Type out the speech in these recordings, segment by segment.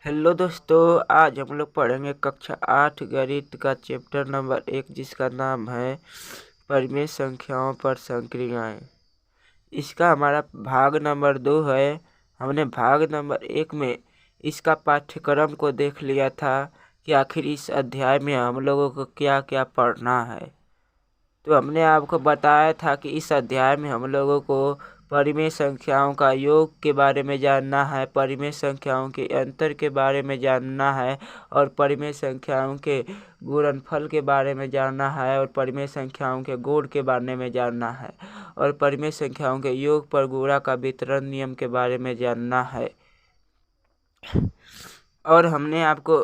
Hello दोस्तों, आज हम लोग पढ़ेंगे कक्षा 8 गणित का चैप्टर नंबर 1, जिसका नाम है परिमेय संख्याओं पर संक्रियाएं। इसका हमारा भाग नंबर 2 है। हमने भाग नंबर 1 में इसका पाठ्यक्रम को देख लिया था कि आखिर इस अध्याय में हम लोगों को क्या क्या पढ़ना है। तो हमने आपको बताया था कि इस अध्याय में हम लोगों को परिमेय संख्याओं का योग के बारे में जानना है, परिमेय संख्याओं के अंतर के बारे में जानना है, और परिमेय संख्याओं के गुणनफल के बारे में जानना है, और परिमेय संख्याओं के गुण के बारे में जानना है, और परिमेय संख्याओं के योग पर गुणा का वितरण नियम के बारे में जानना है। और हमने आपको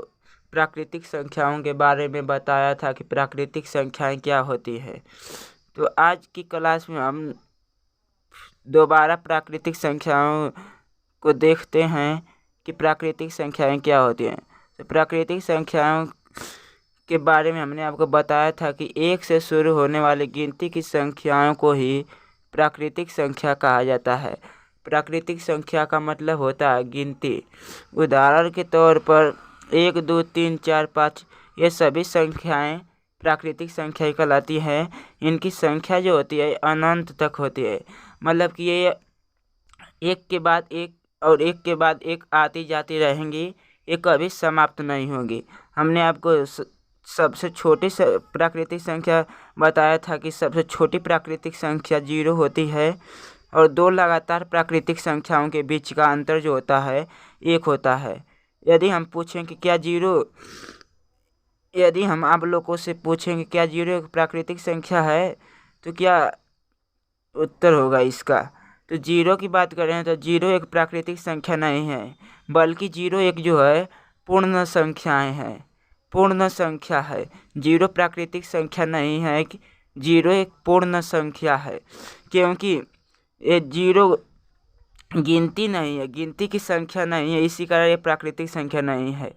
प्राकृतिक संख्याओं के बारे में बताया था कि प्राकृतिक संख्याएं क्या होती है। तो आज की क्लास में हम दोबारा प्राकृतिक संख्याओं को देखते हैं कि प्राकृतिक संख्याएं क्या होती हैं। तो प्राकृतिक संख्याओं के बारे में हमने आपको बताया था कि 1 से शुरू होने वाली गिनती की संख्याओं को ही प्राकृतिक संख्या कहा जाता है। प्राकृतिक संख्या का मतलब होता है गिनती। उदाहरण के तौर पर 1, 2, 3, 4, 5 ये सभी संख्याएं प्राकृतिक संख्या कहलाती है। इनकी संख्या जो होती है अनंत तक होती है, मतलब कि ये एक के बाद एक और एक के बाद एक आती जाती रहेंगी, ये कभी समाप्त नहीं होगी। हमने आपको सबसे छोटी प्राकृतिक संख्या बताया था कि सबसे छोटी प्राकृतिक संख्या 0 होती है, और दो लगातार प्राकृतिक संख्याओं के बीच का अंतर जो होता है 1 होता है। यदि हम पूछें कि क्या 0 यदि हम आप लोगों से पूछेंगे क्या 0 एक प्राकृतिक संख्या है, तो क्या उत्तर होगा इसका? तो 0 की बात करें तो 0 एक प्राकृतिक संख्या नहीं है, बल्कि 0 एक जो है पूर्ण संख्याएं हैं, पूर्ण संख्या है। 0 प्राकृतिक संख्या नहीं है, 0 एक पूर्ण संख्या है, क्योंकि ये 0 गिनती नहीं है, गिनती की संख्या नहीं है, इसी कारण ये प्राकृतिक संख्या नहीं है।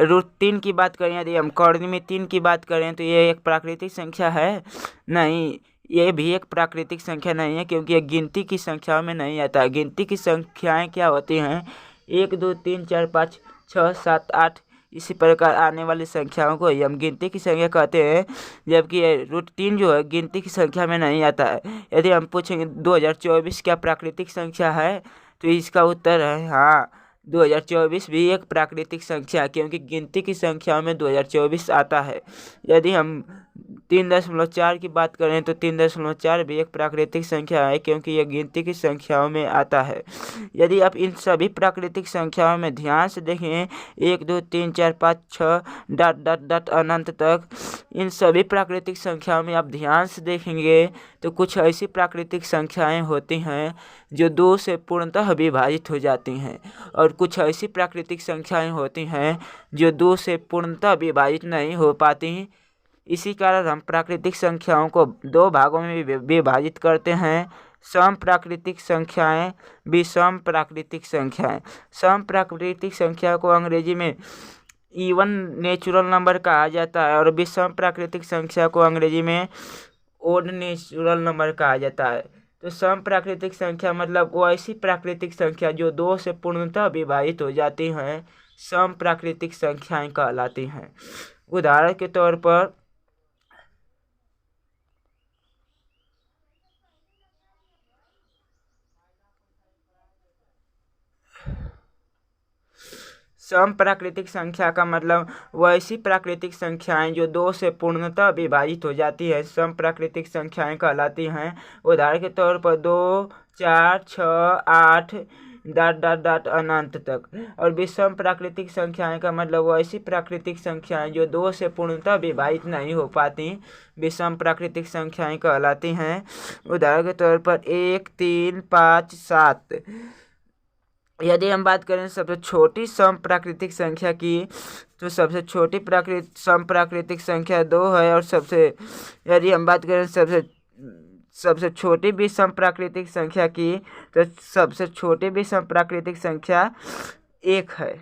√3 की बात करें, यदि हम कर्ण में 3 की बात करें तो ये एक प्राकृतिक संख्या है? नहीं, ये भी एक प्राकृतिक संख्या नहीं है, क्योंकि ये गिनती की संख्याओं में नहीं आता है। गिनती की संख्याएं क्या होती हैं? 1, 2, 3, 4, 5, 6, 7, 8 इसी प्रकार आने वाली संख्याओं को ही हम गिनती की संख्या कहते हैं, जबकि √3 जो है गिनती की संख्या में नहीं आता है। यदि हम पूछेंगे 2024 क्या प्राकृतिक संख्या है, तो इसका उत्तर है हाँ, 2024 भी एक प्राकृतिक संख्या, क्योंकि गिनती की संख्याओं में 2024 आता है। यदि हम 3.4 की बात करें तो 3.4 भी एक प्राकृतिक संख्या है, क्योंकि यह गिनती की संख्याओं में आता है। यदि आप इन सभी प्राकृतिक संख्याओं में ध्यान से देखें, 1, 2, 3, 4, 5, 6 डॉट डॉट डॉट अनंत तक, इन सभी प्राकृतिक संख्याओं में आप ध्यान से देखेंगे तो कुछ ऐसी प्राकृतिक संख्याएं होती हैं जो 2 से पूर्णतः विभाजित हो जाती हैं, और कुछ ऐसी प्राकृतिक संख्याएं होती हैं जो 2 से पूर्णतः विभाजित नहीं हो पाती। इसी कारण हम प्राकृतिक संख्याओं को 2 भागों में विभाजित करते हैं, सम प्राकृतिक संख्याएं, विषम प्राकृतिक संख्याएं। सम प्राकृतिक संख्या को अंग्रेजी में इवन नेचुरल नंबर कहा जाता है, और विषम प्राकृतिक संख्या को अंग्रेजी में ओड नेचुरल नंबर कहा जाता है। तो सम प्राकृतिक संख्या मतलब वो ऐसी प्राकृतिक संख्या जो 2 से पूर्णतः विभाजित हो जाती हैं, सम प्राकृतिक संख्याएं कहलाती हैं। उदाहरण के तौर पर सम प्राकृतिक संख्या का मतलब वैसी प्राकृतिक संख्याएं जो 2 से पूर्णतः विभाजित हो जाती है, सम प्राकृतिक संख्याएं कहलाती हैं। उदाहरण के तौर पर 2, 4, 6, 8 डॉट डॉट डॉट अनंत तक। और विषम प्राकृतिक संख्याएं का मतलब वैसी प्राकृतिक संख्याएं जो 2 से पूर्णतः विभाजित नहीं हो पाती, विषम प्राकृतिक संख्याएं कहलाती हैं। उदाहरण के तौर पर 1, 3, 5, 7। यदि हम बात करें सबसे छोटी सम प्राकृतिक संख्या की, तो सबसे छोटी सम प्राकृतिक संख्या 2 है, और यदि हम बात करें सबसे छोटी विषम प्राकृतिक संख्या की, तो सबसे छोटी विषम प्राकृतिक संख्या 1 है।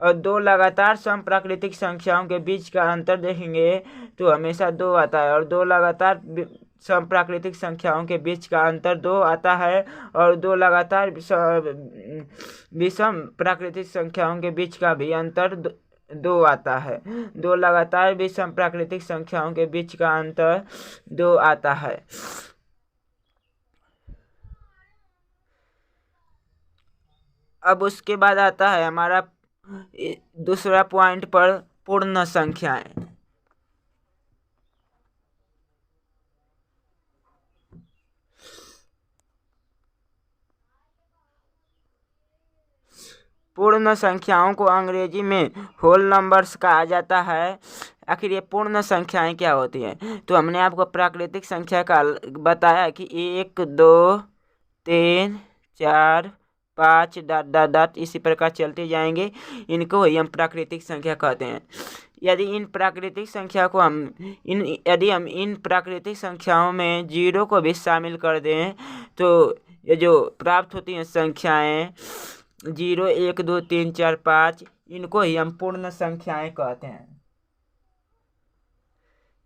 और 2 लगातार सम प्राकृतिक संख्याओं के बीच का अंतर देखेंगे तो हमेशा 2 आता है, और 2 लगातार सम प्राकृतिक संख्याओं के बीच का अंतर 2 आता है, और 2 लगातार विषम प्राकृतिक संख्याओं के बीच का भी अंतर 2 आता है। 2 लगातार विषम प्राकृतिक संख्याओं के बीच का अंतर 2 आता है। अब उसके बाद आता है हमारा दूसरा पॉइंट पर पूर्ण संख्याएं। पूर्ण संख्याओं को अंग्रेजी में होल नंबर्स कहा जाता है। आखिर ये पूर्ण संख्याएं क्या होती हैं? तो हमने आपको प्राकृतिक संख्या का बताया कि 1 2 3 4 5 डॉट डॉट डॉट इसी प्रकार चलते जाएंगे। इनको ही हम प्राकृतिक संख्या कहते हैं। यदि इन प्राकृतिक संख्या को यदि हम इन प्राकृतिक संख्याओं में 0 को भी शामिल कर दें तो ये जो प्राप्त होती हैं संख्याएं 0 1 2 3 4 5, इनको ही हम पूर्ण संख्याएं कहते हैं।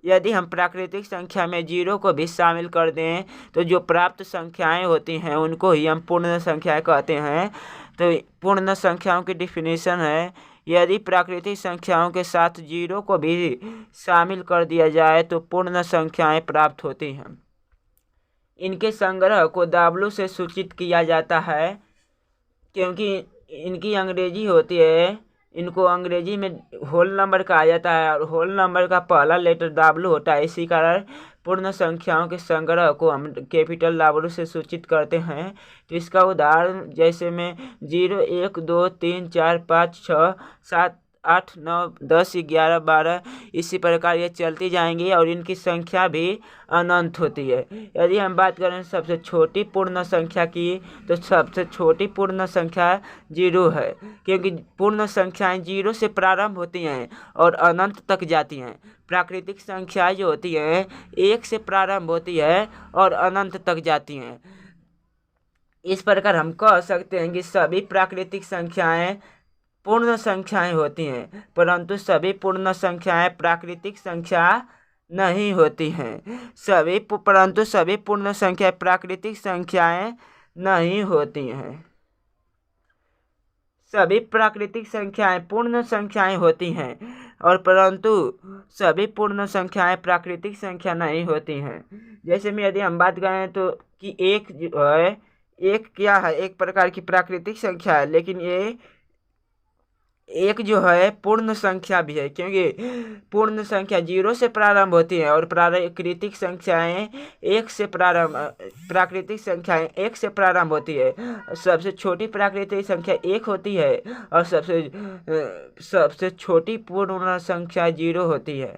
यदि हम प्राकृतिक संख्या में 0 को भी शामिल कर दें तो जो प्राप्त संख्याएं होती हैं उनको ही हम पूर्ण संख्याएं कहते हैं। तो पूर्ण संख्याओं की डिफिनीशन है, यदि प्राकृतिक संख्याओं के साथ 0 को भी शामिल कर दिया जाए तो पूर्ण संख्याएं प्राप्त होती हैं। इनके संग्रह को W से सूचित किया जाता है, क्योंकि इनकी अंग्रेजी होती है, इनको अंग्रेजी में होल नंबर कहा जाता है और होल नंबर का पहला लेटर W होता है। इसी कारण पूर्ण संख्याओं के संग्रह को हम कैपिटल W से सूचित करते हैं। तो इसका उदाहरण जैसे में 0 1 2 3 4 5 6 7 8 9 10 11 12 इसी प्रकार ये चलती जाएंगी और इनकी संख्या भी अनंत होती है। यदि हम बात करें सबसे छोटी पूर्ण संख्या की तो सबसे छोटी पूर्ण संख्या 0 है, क्योंकि पूर्ण संख्याएं 0 से प्रारंभ होती हैं और अनंत तक जाती हैं। प्राकृतिक संख्याएं जो होती हैं 1 से प्रारंभ होती है और अनंत तक जाती हैं। इस प्रकार हम कह सकते हैं कि सभी प्राकृतिक संख्याएं पूर्ण संख्याएं होती हैं, परंतु सभी पूर्ण संख्याएं प्राकृतिक संख्या नहीं होती हैं। परंतु सभी पूर्ण संख्या प्राकृतिक संख्याएं नहीं होती हैं। सभी प्राकृतिक संख्याएं पूर्ण संख्याएं होती हैं और परंतु सभी पूर्ण संख्याएं प्राकृतिक संख्या नहीं होती हैं। जैसे में यदि हम बात करें तो कि एक जो है, एक क्या है, एक प्रकार की प्राकृतिक संख्या है, लेकिन ये एक जो है पूर्ण संख्या भी है, क्योंकि पूर्ण संख्या 0 से प्रारंभ होती है और प्राकृतिक संख्याएं 1 से प्राकृतिक संख्याएं 1 से प्रारंभ होती है। सबसे छोटी प्राकृतिक संख्या 1 होती है और सबसे छोटी पूर्ण संख्या 0 होती है।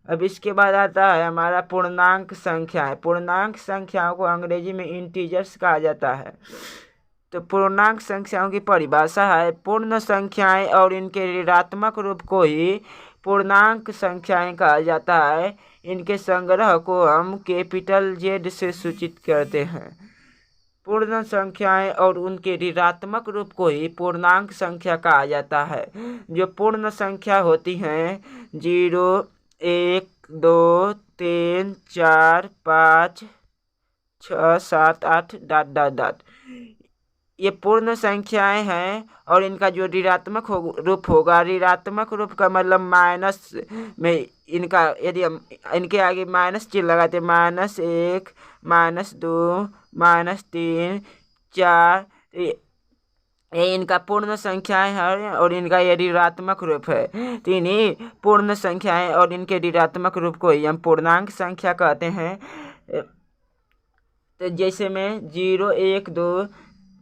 अब इसके बाद आता है हमारा पूर्णांक संख्याएं। पूर्णांक संख्याओं को अंग्रेजी में इंटीजर्स कहा जाता है। तो पूर्णांक संख्याओं की परिभाषा है, पूर्ण संख्याएं और इनके ऋणात्मक रूप को ही पूर्णांक संख्याएं कहा जाता है। इनके संग्रह को हम कैपिटल Z से सूचित करते हैं। पूर्ण संख्याएं और उनके ऋणात्मक रूप को ही पूर्णांक संख्या कहा जाता है। जो पूर्ण संख्या होती हैं 0 1 2 3 4 5 6 7 8 डॉट डॉट डॉट, ये पूर्ण संख्याएं हैं और इनका जो ऋणात्मक रूप होगा, ऋणात्मक रूप का मतलब माइनस में इनका, यदि हम इनके आगे माइनस चिन्ह लगाते, -1 -2 -3 4, ये इनका पूर्ण संख्याएं हैं और इनका ये ऋणात्मक रूप है। तो इन्हीं पूर्ण संख्याएं और इनके ऋणात्मक रूप को ही हम पूर्णांक संख्या कहते हैं। तो जैसे में 0 1 2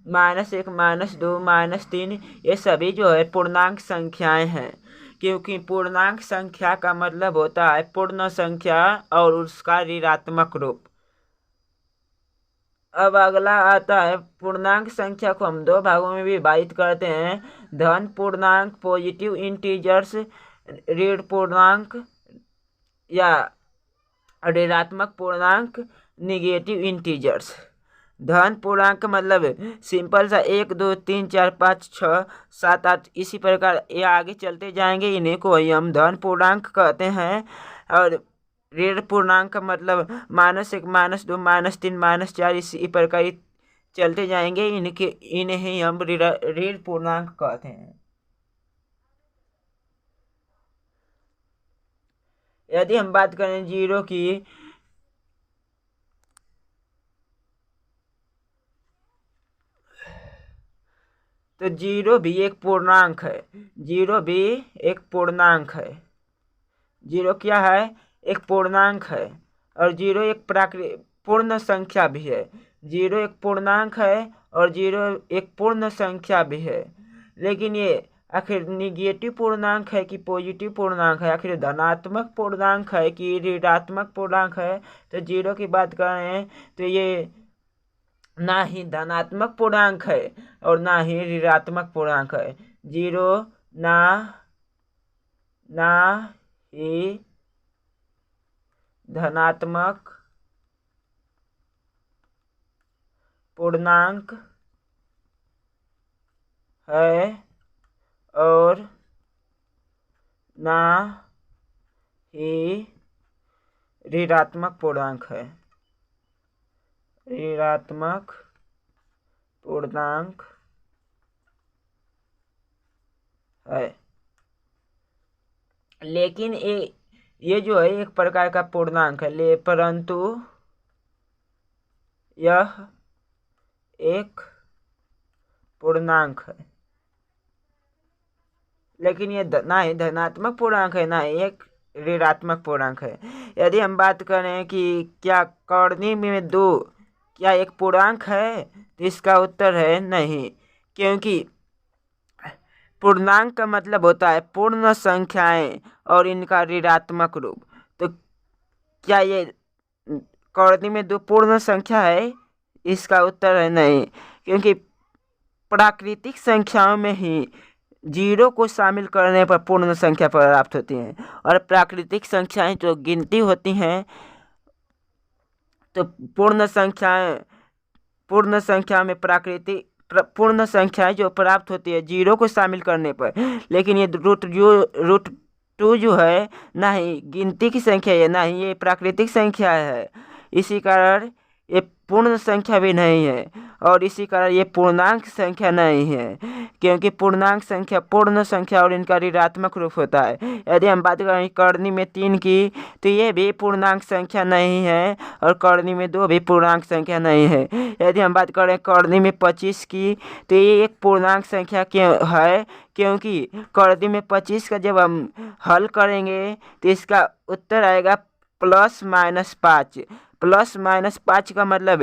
-1 -2 -3 ये सभी जो है पूर्णांक संख्याएं हैं, क्योंकि पूर्णांक संख्या का मतलब होता है पूर्ण संख्या और उसका ऋणात्मक रूप। अब अगला आता है पूर्णांक संख्या को हम 2 भागों में विभाजित करते हैं, धन पूर्णांक पॉजिटिव इंटीजर्स, ऋण पूर्णांक या ऋणात्मक पूर्णांक निगेटिव इंटीजर्स। धन पूर्णांक मतलब सिंपल सा 1 2 3 4 5 6 7 8 इसी प्रकार ये आगे चलते जाएंगे, इन्हीं को ही हम धन पूर्णांक कहते हैं। और ऋण पूर्णांक का मतलब -1, -2, -3, -4 इसी प्रकार ही चलते जाएंगे। इन्हें ही हम ऋण पूर्णांक कहते हैं। यदि हम बात करें जीरो की, तो जीरो भी एक पूर्णांक है। जीरो भी एक पूर्णांक है। जीरो क्या है? एक पूर्णांक है। और जीरो एक पूर्ण संख्या भी है। जीरो एक पूर्णांक है और जीरो एक पूर्ण संख्या भी है। लेकिन ये आखिर निगेटिव पूर्णांक है कि पॉजिटिव पूर्णांक है? आखिर धनात्मक पूर्णांक है कि ऋणात्मक पूर्णांक है? तो जीरो की बात करें तो ये ना ही धनात्मक पूर्णांक है और ना ही ऋणात्मक पूर्णांक है। जीरो ना ही धनात्मक पूर्णांक है और ना ही ऋणात्मक पूर्णांक है। ऋणात्मक पूर्णांक है। लेकिन ये जो है एक प्रकार का पूर्णांक है, परंतु यह एक पूर्णांक है। लेकिन ये ना ही धनात्मक पूर्णांक है ना ही एक ऋणात्मक पूर्णांक है। यदि हम बात करें कि क्या कॉर्नी में 2 क्या एक पूर्णांक है, तो इसका उत्तर है नहीं, क्योंकि पूर्णांक का मतलब होता है पूर्ण संख्याएं और इनका ऋणात्मक रूप। तो क्या ये कॉर्नी में 2 पूर्ण संख्या है? इसका उत्तर है नहीं, क्योंकि प्राकृतिक संख्याओं में ही जीरो को शामिल करने पर पूर्ण संख्या प्राप्त होती है। और प्राकृतिक संख्याएं जो गिनती होती हैं, तो पूर्ण संख्या में पूर्ण संख्याएं जो प्राप्त होती है जीरो को शामिल करने पर। लेकिन ये √2 जो है ना ही गिनती की संख्या है ना ही ये प्राकृतिक संख्या है। इसी कारण ये पूर्ण संख्या भी नहीं है और इसी कारण ये पूर्णांक संख्या नहीं है, क्योंकि पूर्णांक संख्या पूर्ण संख्या और इनका ऋणात्मक रूप होता है। यदि हम बात करें कॉर्नी में 3 की, तो ये भी पूर्णांक संख्या नहीं है और कॉर्नी में 2 भी पूर्णांक संख्या नहीं है। यदि हम बात करें कॉर्नी में 25 की, तो ये एक पूर्णांक संख्या क्यों है? क्योंकि कॉर्नी में 25 का जब हम हल करेंगे तो इसका उत्तर आएगा +-5। +-5 का मतलब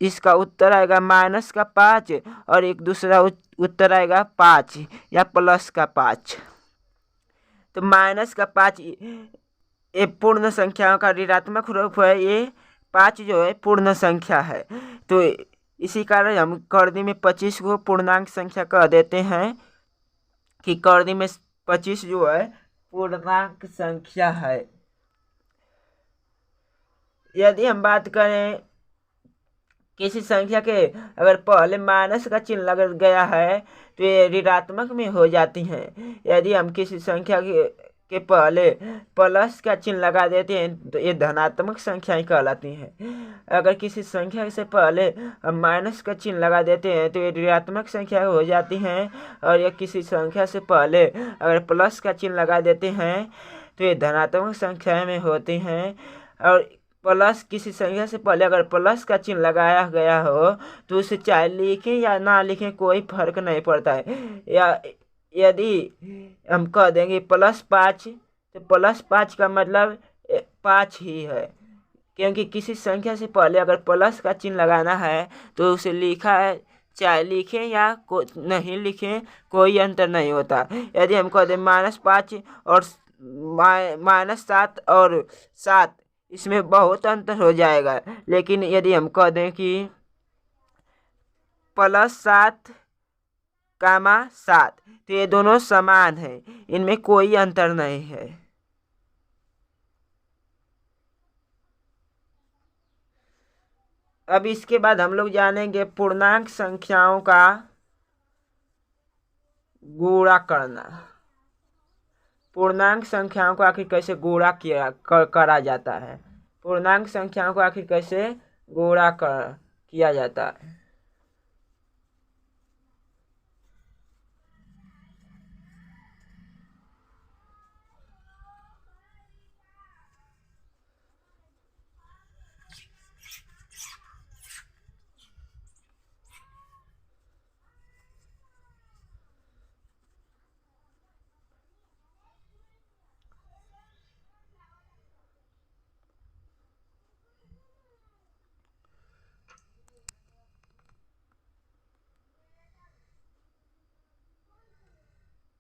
इसका उत्तर आएगा -5 और एक दूसरा उत्तर आएगा 5 या +5। तो -5 ये पूर्ण संख्याओं का ऋणात्मक रूप है। ये 5 जो है पूर्ण संख्या है। तो इसी कारण हम कॉर्नी में 25 को पूर्णांक संख्या कह देते हैं कि कॉर्नी में 25 जो है पूर्णांक संख्या है। यदि हम बात करें किसी संख्या के अगर पहले माइनस का चिन्ह लग गया है तो ये ऋणात्मक में हो जाती हैं। यदि हम किसी संख्या के पहले प्लस का चिन्ह लगा देते हैं तो ये धनात्मक संख्याएं कहलाती हैं। अगर किसी संख्या से पहले हम माइनस का चिन्ह लगा देते हैं तो ये ऋणात्मक संख्या हो जाती हैं। और ये किसी संख्या से पहले अगर प्लस का चिन्ह लगा देते हैं तो ये धनात्मक संख्या में होती हैं। और प्लस किसी संख्या से पहले अगर प्लस का चिन्ह लगाया गया हो तो उसे चाहे लिखें या ना लिखें कोई फर्क नहीं पड़ता है। या यदि हम कह देंगे +5 तो +5 का मतलब 5 ही है, क्योंकि किसी संख्या से पहले अगर प्लस का चिन्ह लगाना है तो उसे लिखा है चाहे लिखें या नहीं लिखें कोई अंतर नहीं होता। यदि हम कह दें -5 और -7 और 7 इसमें बहुत अंतर हो जाएगा। लेकिन यदि हम कह दें कि +7, 7 तो ये दोनों समान है, इनमें कोई अंतर नहीं है। अब इसके बाद हम लोग जानेंगे पूर्णांक संख्याओं का गुणा करना। पूर्णांक संख्याओं को आखिर कैसे गुणा करा जाता है। पूर्णांक संख्याओं को आखिर कैसे गुणा किया जाता है।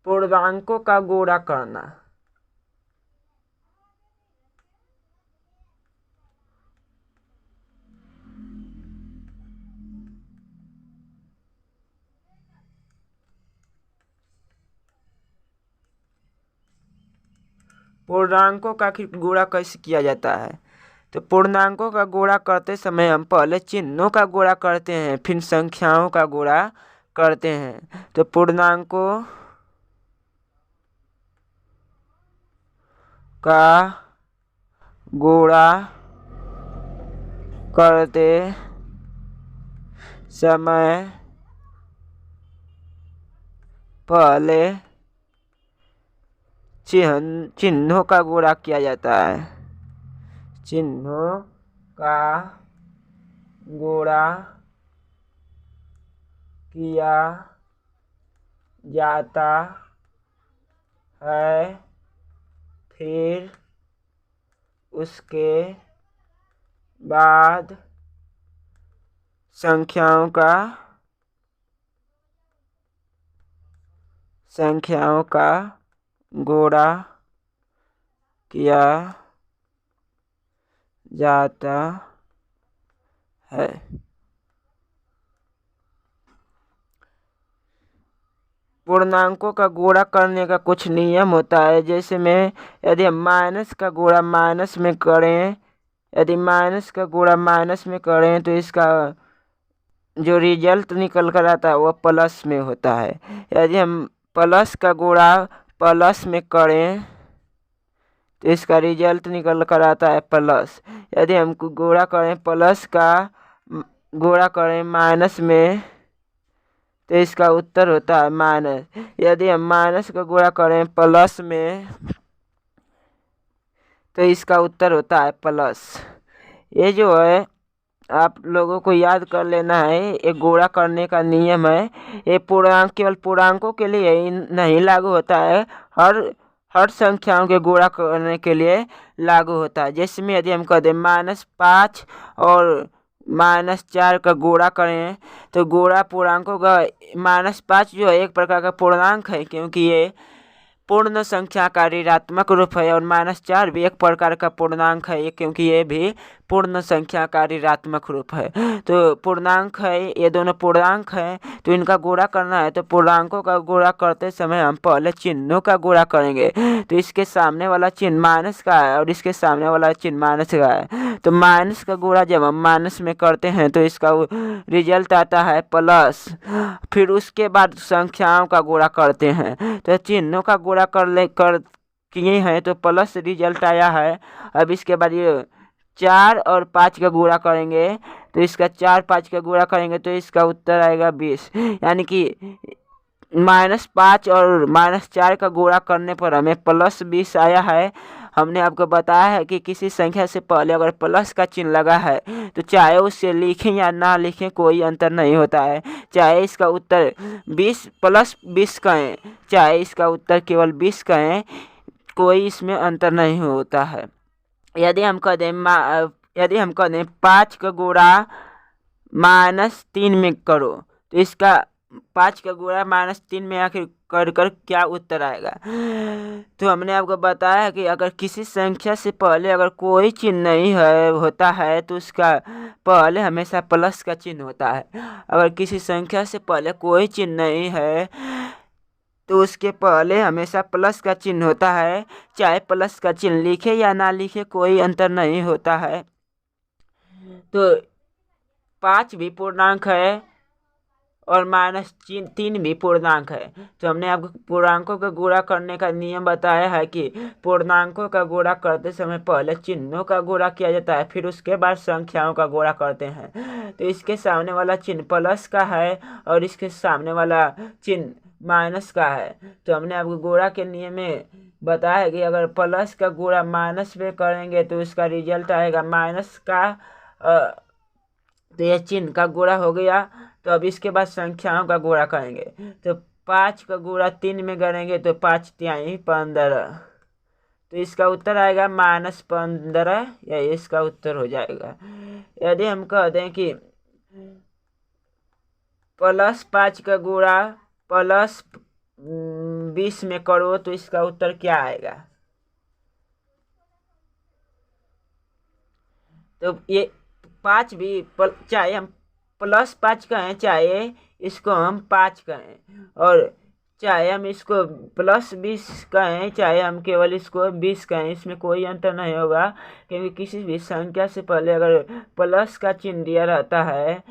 पूर्णांकों का गुणा करना। पूर्णांकों का गुणा कैसे किया जाता है। तो पूर्णांकों का गुणा करते समय हम पहले चिन्हों का गुणा करते हैं, फिर संख्याओं का गुणा करते हैं। तो पूर्णांकों का गुणा करते समय पहले चिन्हों का गुणा किया जाता है। चिन्हों का गुणा किया जाता है, फिर उसके बाद संख्याओं का गुणा किया जाता है। पूर्णांकों का गुणा करने का कुछ नियम होता है। जैसे में यदि हम माइनस का गुणा माइनस में करें, यदि माइनस का गुणा माइनस में करें तो इसका जो रिजल्ट निकल कर आता है वह प्लस में होता है। यदि हम प्लस का गुणा प्लस में करें तो इसका रिजल्ट निकल कर आता है प्लस। यदि हम गुणा करें प्लस का गुणा करें माइनस में तो इसका उत्तर होता है माइनस। यदि हम माइनस का गुणा करें प्लस में तो इसका उत्तर होता है प्लस। ये जो है आप लोगों को याद कर लेना है, एक गुणा करने का नियम है। ये पूर्णांक केवल पूर्णांकों के लिए ही नहीं लागू होता है, हर संख्याओं के गुणा करने के लिए लागू होता है। जैसे में यदि हम कह दें -5 और -4 का गुणा करें तो गुणा पूर्णांकों का -5 जो है एक प्रकार का पूर्णांक है, क्योंकि ये पूर्ण संख्या का ऋणात्मक रूप है, और -4 भी एक प्रकार का पूर्णांक है क्योंकि ये भी पूर्ण संख्या का ऋणात्मक रूप है। तो पूर्णांक है, ये दोनों पूर्णांक है, तो इनका गुणा करना है। तो पूर्णांकों का गुणा करते समय हम पहले चिन्हों का गुणा करेंगे। तो इसके सामने वाला चिन्ह माइनस का है और इसके सामने वाला चिन्ह माइनस का है। तो माइनस का गुणा जब हम माइनस में करते हैं तो इसका रिजल्ट आता है प्लस। फिर उसके बाद संख्याओं का गुणा करते हैं। तो चिन्हों का गुणा कर किए हैं तो प्लस रिजल्ट आया है। अब इसके बाद ये 4 और 5 का गुणा करेंगे तो इसका 4 5 का गुणा करेंगे तो इसका उत्तर आएगा 20। यानी कि -5 और -4 का गुणा करने पर हमें +20 आया है। हमने आपको बताया है कि किसी संख्या से पहले अगर प्लस का चिन्ह लगा है तो चाहे उसे लिखें या ना लिखें कोई अंतर नहीं होता है। चाहे इसका उत्तर 20 + 20 कहें, चाहे इसका उत्तर केवल 20 कहें, कोई इसमें अंतर नहीं होता है। यदि हम कह दें 5 का गुणा -3 में करो तो इसका 5 का गुणा -3 में आखिर कर क्या उत्तर आएगा। तो हमने आपको बताया कि अगर किसी संख्या से पहले अगर कोई चिन्ह नहीं होता है तो उसका पहले हमेशा प्लस का चिन्ह होता है। अगर किसी संख्या से पहले कोई चिन्ह नहीं है तो उसके पहले हमेशा प्लस का चिन्ह होता है। चाहे प्लस का चिन्ह लिखे या ना लिखे कोई अंतर नहीं होता है। तो 5 भी पूर्णांक है और -3 भी पूर्णांक है। तो हमने आपको पूर्णांकों का गुणा करने का नियम बताया है कि पूर्णांकों का गुणा करते समय पहले चिन्हों का गुणा किया जाता है, फिर उसके बाद संख्याओं का गुणा करते हैं। तो इसके सामने वाला चिन्ह प्लस का है और इसके सामने वाला चिन्ह माइनस का है। तो हमने आपको गुणा के नियम में बताया कि अगर प्लस का गुणा माइनस में करेंगे तो इसका रिजल्ट आएगा माइनस का। तो यह चिन्ह का गुणा हो गया। तो अब इसके बाद संख्याओं का गुणा करेंगे। तो 5 का गुणा 3 में करेंगे तो 5 तिहाई 15। तो इसका उत्तर आएगा -15, या इसका उत्तर हो जाएगा। यदि हम कहते हैं कि +5 का गुणा +20 में करो तो इसका उत्तर क्या आएगा। तो ये 5 भी चाहे हम +5 कहें, चाहे इसको हम 5 कहें, और चाहे हम इसको +20 कहें, चाहे हम केवल इसको 20 कहें, इसमें कोई अंतर नहीं होगा। क्योंकि किसी भी संख्या से पहले अगर प्लस का चिन्ह दिया रहता है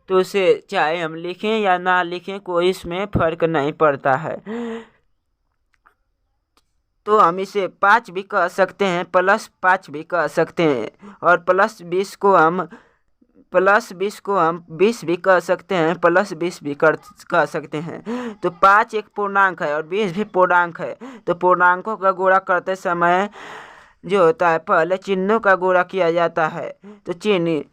तो उसे चाहे हम लिखें या ना लिखें कोई इसमें फर्क नहीं पड़ता है। तो हम इसे 5 भी कह सकते हैं, +5 भी कह सकते हैं, और +20 को हम 20 भी कह सकते हैं, +20 भी कह सकते हैं। तो 5 एक पूर्णांक है और 20 भी पूर्णांक है। तो पूर्णांकों का गुणा करते समय जो होता है पहले चिन्हों का गुणा किया जाता है। तो चिन्ह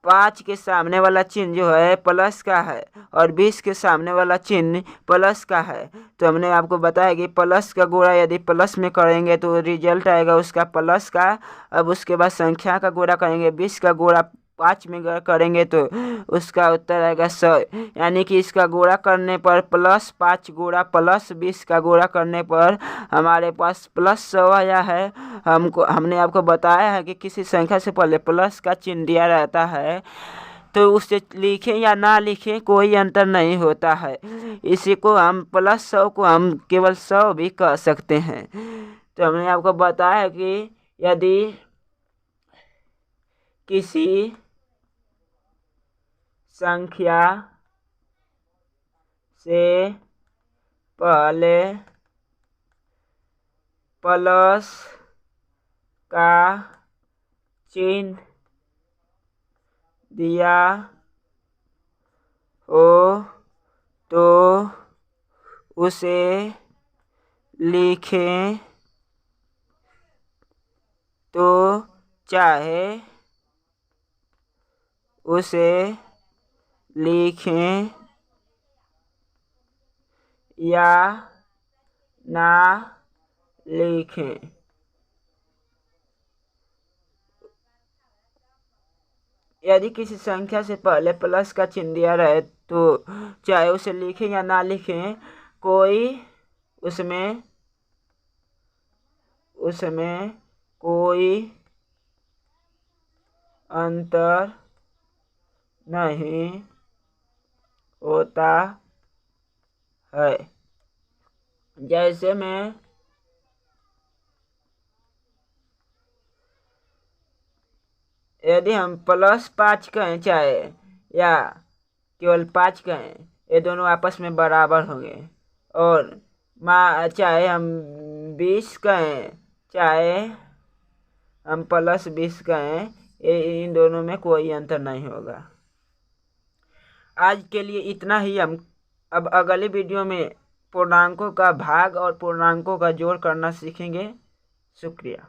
5 के सामने वाला चिन्ह जो है प्लस का है और 20 के सामने वाला चिन्ह प्लस का है। तो हमने आपको बताया कि प्लस का गुणा यदि प्लस में करेंगे तो रिजल्ट आएगा उसका प्लस का। अब उसके बाद संख्या का गुणा करेंगे, 20 का गुणा 5 में करेंगे तो उसका उत्तर आएगा 100। यानी कि इसका गुणा करने पर +5 गुणा +20 का गुणा करने पर हमारे पास +100 आया है। हमने आपको बताया है कि किसी संख्या से पहले प्लस का चिन्ह दिया रहता है तो उसे लिखें या ना लिखें कोई अंतर नहीं होता है। इसी को हम +100 को हम केवल 100 भी कह सकते हैं। तो हमने आपको बताया है कि यदि किसी संख्या से पहले प्लस का चिन्ह दिया हो तो उसे लिखें, तो चाहे उसे लिखें या ना लिखें यदि किसी संख्या से पहले प्लस का चिन्ह दिया रहे तो चाहे उसे लिखें या ना लिखें कोई उसमें कोई अंतर नहीं होता है। जैसे मैं यदि हम +5 कहें चाहे या केवल 5 कहें, ये दोनों आपस में बराबर होंगे। और चाहे हम 20 कहें चाहे हम +20 कहें, इन दोनों में कोई अंतर नहीं होगा। आज के लिए इतना ही। हम अब अगले वीडियो में पूर्णांकों का भाग और पूर्णांकों का जोड़ करना सीखेंगे। शुक्रिया।